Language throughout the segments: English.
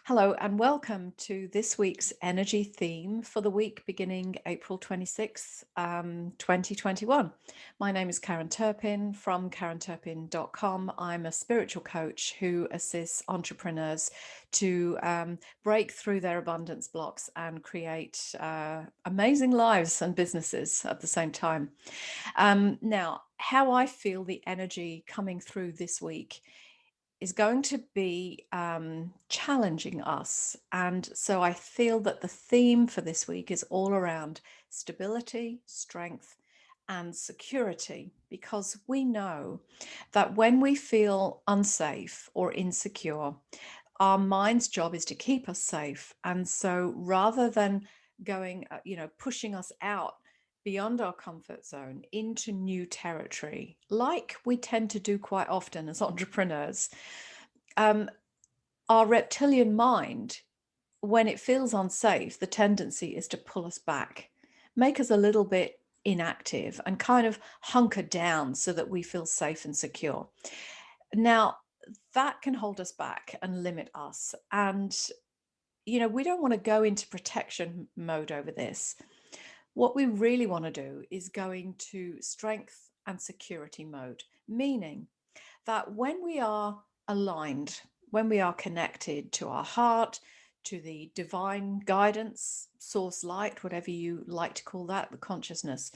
Hello and welcome to this week's energy theme for the week beginning April 26th, 2021. My name is Karen Turpin from karenturpin.com. I'm a spiritual coach who assists entrepreneurs to break through their abundance blocks and create amazing lives and businesses at the same time. Now, how I feel the energy coming through this week is going to be challenging us. And so I feel that the theme for this week is all around stability, strength, and security, because we know that when we feel unsafe or insecure, our mind's job is to keep us safe. And so rather than going, pushing us out beyond our comfort zone into new territory, like we tend to do quite often as entrepreneurs, um, our reptilian mind, when it feels unsafe, the tendency is to pull us back, make us a little bit inactive and kind of hunker down so that we feel safe and secure. Now, that can hold us back and limit us. And, we don't want to go into protection mode over this. What we really want to do is go into strength and security mode, meaning that when we are aligned, when we are connected to our heart, to the divine guidance, source light, whatever you like to call that, the consciousness,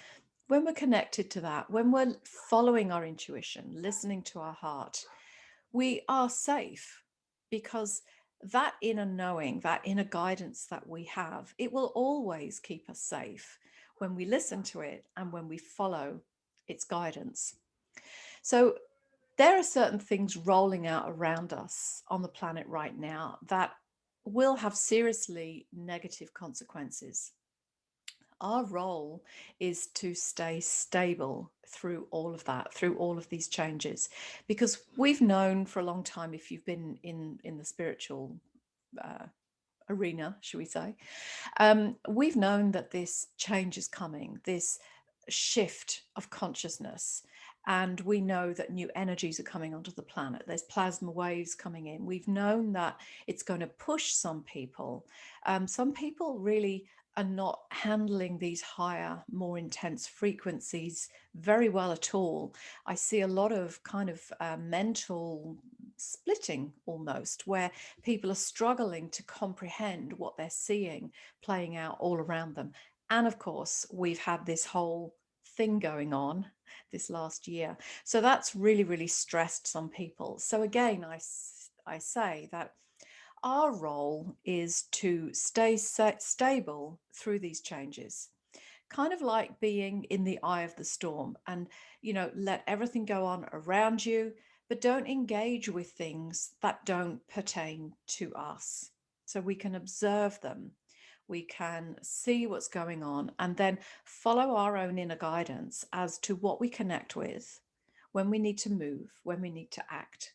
when we're connected to that, when we're following our intuition, listening to our heart, we are safe because that inner knowing, that inner guidance that we have, it will always keep us safe when we listen to it and when we follow its guidance. So there are certain things rolling out around us on the planet right now that will have seriously negative consequences. Our role is to stay stable through all of that, through all of these changes, because we've known for a long time, if you've been in the spiritual uh, arena, should we say, we've known that this change is coming, this shift of consciousness. And we know that new energies are coming onto the planet. There's plasma waves coming in. We've known that it's going to push some people. Some people really are not handling these higher, more intense frequencies very well at all. I see a lot of kind of mental splitting almost, where people are struggling to comprehend what they're seeing playing out all around them. And of course, we've had this whole thing going on this last year. So that's really, really stressed some people. So again, I say that our role is to stay stable through these changes, kind of like being in the eye of the storm and, let everything go on around you, but don't engage with things that don't pertain to us. So we can observe them, we can see what's going on, and then follow our own inner guidance as to what we connect with, when we need to move, when we need to act,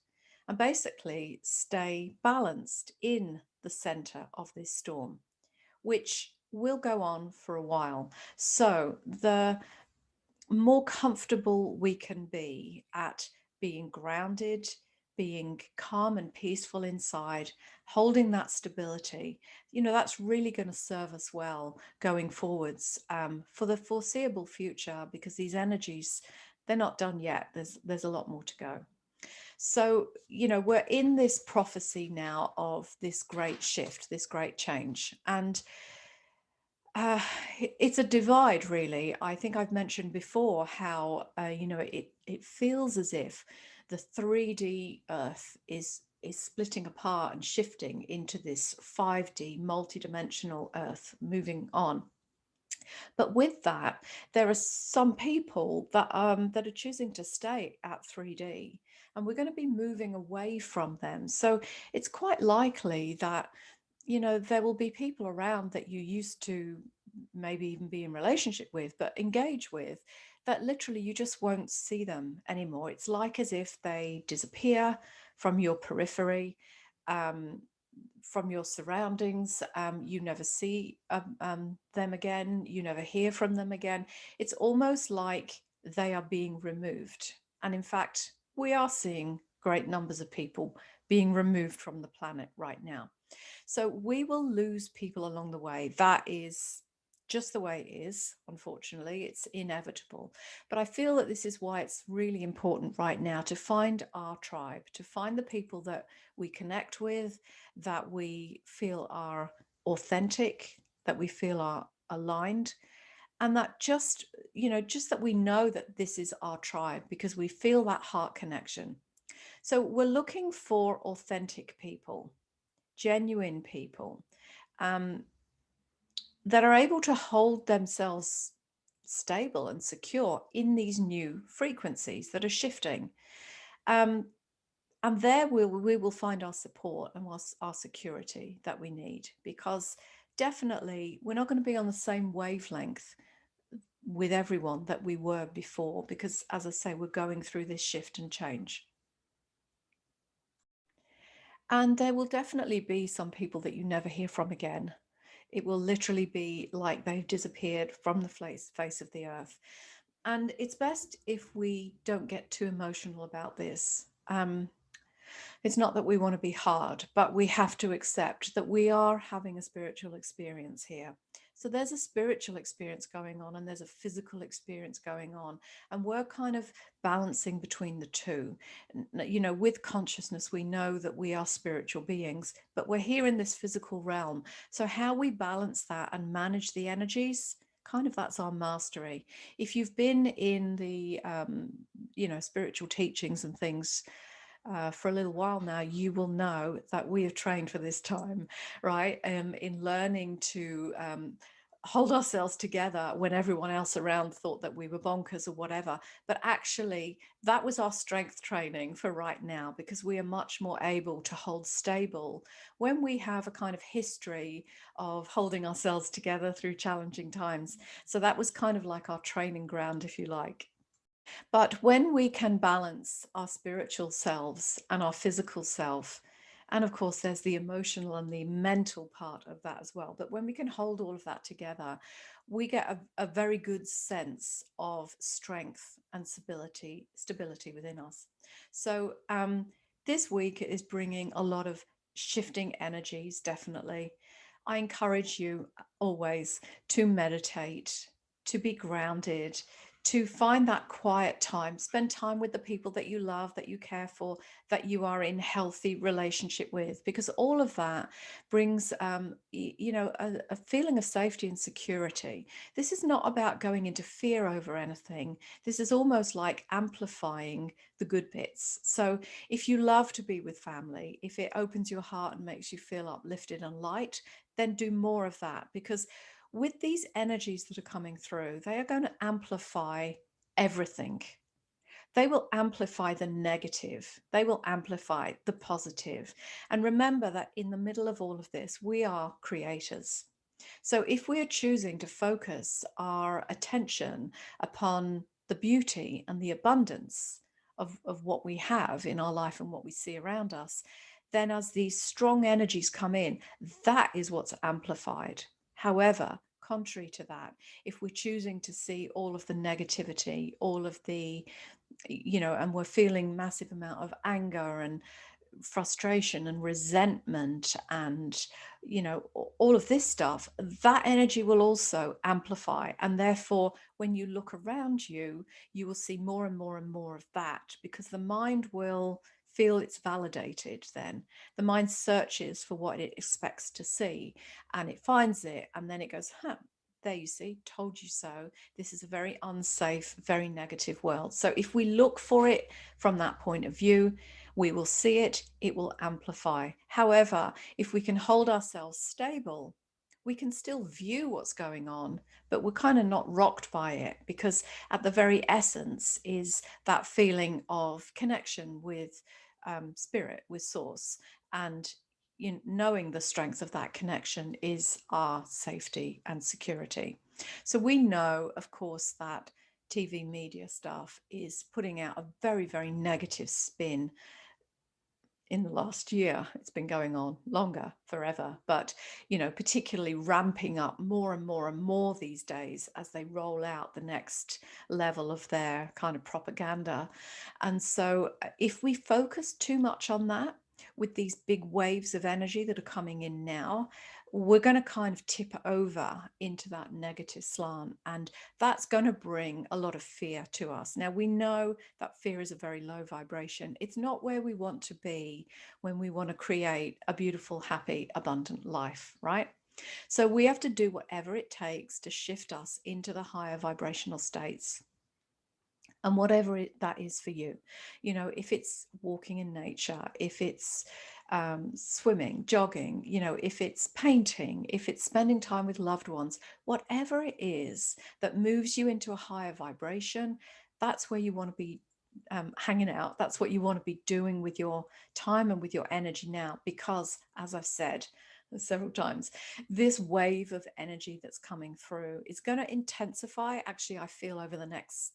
and basically stay balanced in the center of this storm, which will go on for a while. So the more comfortable we can be at being grounded, being calm and peaceful inside, holding that stability, that's really going to serve us well going forwards, for the foreseeable future, because these energies, they're not done yet. There's a lot more to go. So, we're in this prophecy now of this great shift, this great change. And uh, it's a divide, really. I think I've mentioned before how, it feels as if the 3D Earth is splitting apart and shifting into this 5D multidimensional Earth, moving on. But with that, there are some people that are choosing to stay at 3D, and we're going to be moving away from them. So it's quite likely that, there will be people around that you used to maybe even be in relationship with, but engage with, that literally you just won't see them anymore. It's like as if they disappear from your periphery. Um, from your surroundings. You never see them again. You never hear from them again. It's almost like they are being removed. And in fact, we are seeing great numbers of people being removed from the planet right now. So we will lose people along the way. That is just the way it is. Unfortunately, it's inevitable. But I feel that this is why it's really important right now to find our tribe, to find the people that we connect with, that we feel are authentic, that we feel are aligned, and that just, just that we know that this is our tribe because we feel that heart connection. So we're looking for authentic people, genuine people, um, that are able to hold themselves stable and secure in these new frequencies that are shifting. Um, and there we will find our support and our security that we need, because definitely we're not going to be on the same wavelength with everyone that we were before, because as I say, we're going through this shift and change. And there will definitely be some people that you never hear from again. It will literally be like they've disappeared from the face of the earth. And it's best if we don't get too emotional about this. It's not that we want to be hard, but we have to accept that we are having a spiritual experience here. So there's a spiritual experience going on and there's a physical experience going on. And we're kind of balancing between the two. With consciousness, we know that we are spiritual beings, but we're here in this physical realm. So how we balance that and manage the energies, kind of that's our mastery. If you've been in the, spiritual teachings and things, for a little while now, you will know that we have trained for this time, right? In learning to hold ourselves together when everyone else around thought that we were bonkers or whatever. But actually, that was our strength training for right now, because we are much more able to hold stable when we have a kind of history of holding ourselves together through challenging times. So that was kind of like our training ground, if you like. But when we can balance our spiritual selves and our physical self, and of course, there's the emotional and the mental part of that as well. But when we can hold all of that together, we get a very good sense of strength and stability within us. So this week is bringing a lot of shifting energies, definitely. I encourage you always to meditate, to be grounded, to find that quiet time, spend time with the people that you love, that you care for, that you are in healthy relationship with, because all of that brings, a feeling of safety and security. This is not about going into fear over anything. This is almost like amplifying the good bits. So if you love to be with family, if it opens your heart and makes you feel uplifted and light, then do more of that, because with these energies that are coming through, they are going to amplify everything. They will amplify the negative. They will amplify the positive. And remember that in the middle of all of this, we are creators. So if we are choosing to focus our attention upon the beauty and the abundance of what we have in our life and what we see around us, then as these strong energies come in, that is what's amplified. However, contrary to that, if we're choosing to see all of the negativity, all of the, and we're feeling massive amount of anger and frustration and resentment and, all of this stuff, that energy will also amplify. And therefore, when you look around you, you will see more and more and more of that, because the mind will feel it's validated. Then the mind searches for what it expects to see and it finds it, and then it goes, there you see, told you so. This is a very unsafe, very negative world. So if we look for it from that point of view, we will see it, it will amplify. However, if we can hold ourselves stable, we can still view what's going on, but we're kind of not rocked by it, because at the very essence is that feeling of connection with spirit, with source, and knowing the strength of that connection is our safety and security. So we know, of course, that TV media stuff is putting out a very, very negative spin in the last year. It's been going on longer, forever, but particularly ramping up more and more and more these days as they roll out the next level of their kind of propaganda. And so if we focus too much on that, with these big waves of energy that are coming in now, we're going to kind of tip over into that negative slant. And that's going to bring a lot of fear to us. Now, we know that fear is a very low vibration. It's not where we want to be when we want to create a beautiful, happy, abundant life, right? So we have to do whatever it takes to shift us into the higher vibrational states. And whatever that is for you, you know, if it's walking in nature, if it's swimming, jogging, you know, if it's painting, if it's spending time with loved ones, whatever it is that moves you into a higher vibration, that's where you want to be hanging out. That's what you want to be doing with your time and with your energy now, because as I've said several times, this wave of energy that's coming through is going to intensify. Actually, I feel over the next,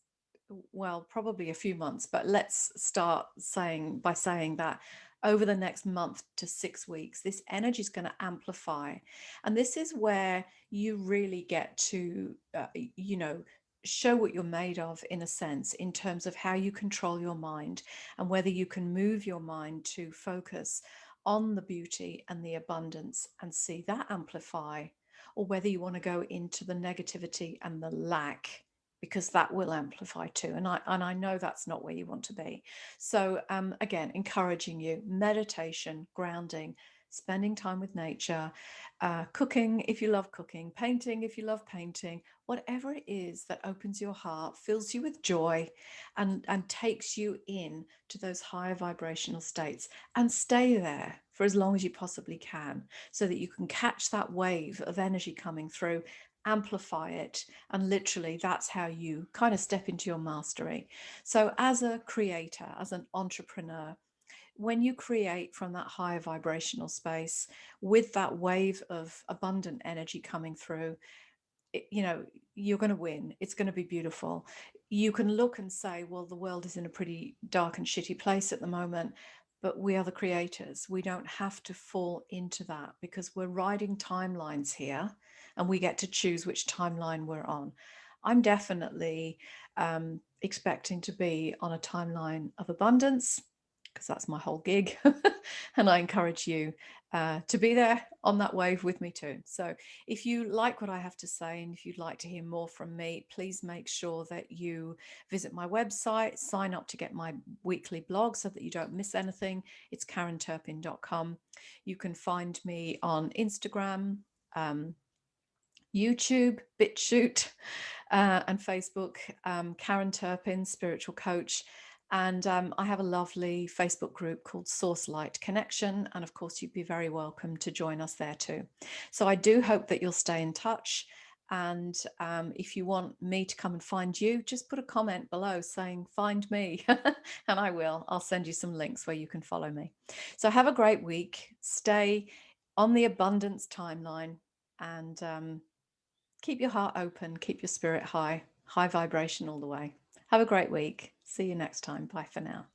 well, probably a few months, but let's start saying that over the next month to 6 weeks, this energy is going to amplify. And this is where you really get to, you know, show what you're made of, in a sense, in terms of how you control your mind and whether you can move your mind to focus on the beauty and the abundance and see that amplify, or whether you want to go into the negativity and the lack, because that will amplify too. And I know that's not where you want to be. So again, encouraging you, meditation, grounding, spending time with nature, cooking if you love cooking, painting if you love painting, whatever it is that opens your heart, fills you with joy, and takes you in to those higher vibrational states, and stay there for as long as you possibly can, so that you can catch that wave of energy coming through, amplify it, and literally that's how you kind of step into your mastery. So as a creator, as an entrepreneur, when you create from that higher vibrational space with that wave of abundant energy coming through, you know, you're going to win. It's going to be beautiful. You can look and say, well, the world is in a pretty dark and shitty place at the moment, but we are the creators. We don't have to fall into that, because we're riding timelines here and we get to choose which timeline we're on. I'm definitely expecting to be on a timeline of abundance, because that's my whole gig. And I encourage you to be there on that wave with me too. So if you like what I have to say, and if you'd like to hear more from me, please make sure that you visit my website, sign up to get my weekly blog so that you don't miss anything. It's KarenTurpin.com. You can find me on Instagram, YouTube, BitChute, and Facebook, Karen Turpin, spiritual coach. And I have a lovely Facebook group called Source Light Connection. And of course, you'd be very welcome to join us there too. So I do hope that you'll stay in touch. And if you want me to come and find you, just put a comment below saying, find me. And I will. I'll send you some links where you can follow me. So have a great week. Stay on the abundance timeline, and keep your heart open, keep your spirit high, high vibration all the way. Have a great week. See you next time. Bye for now.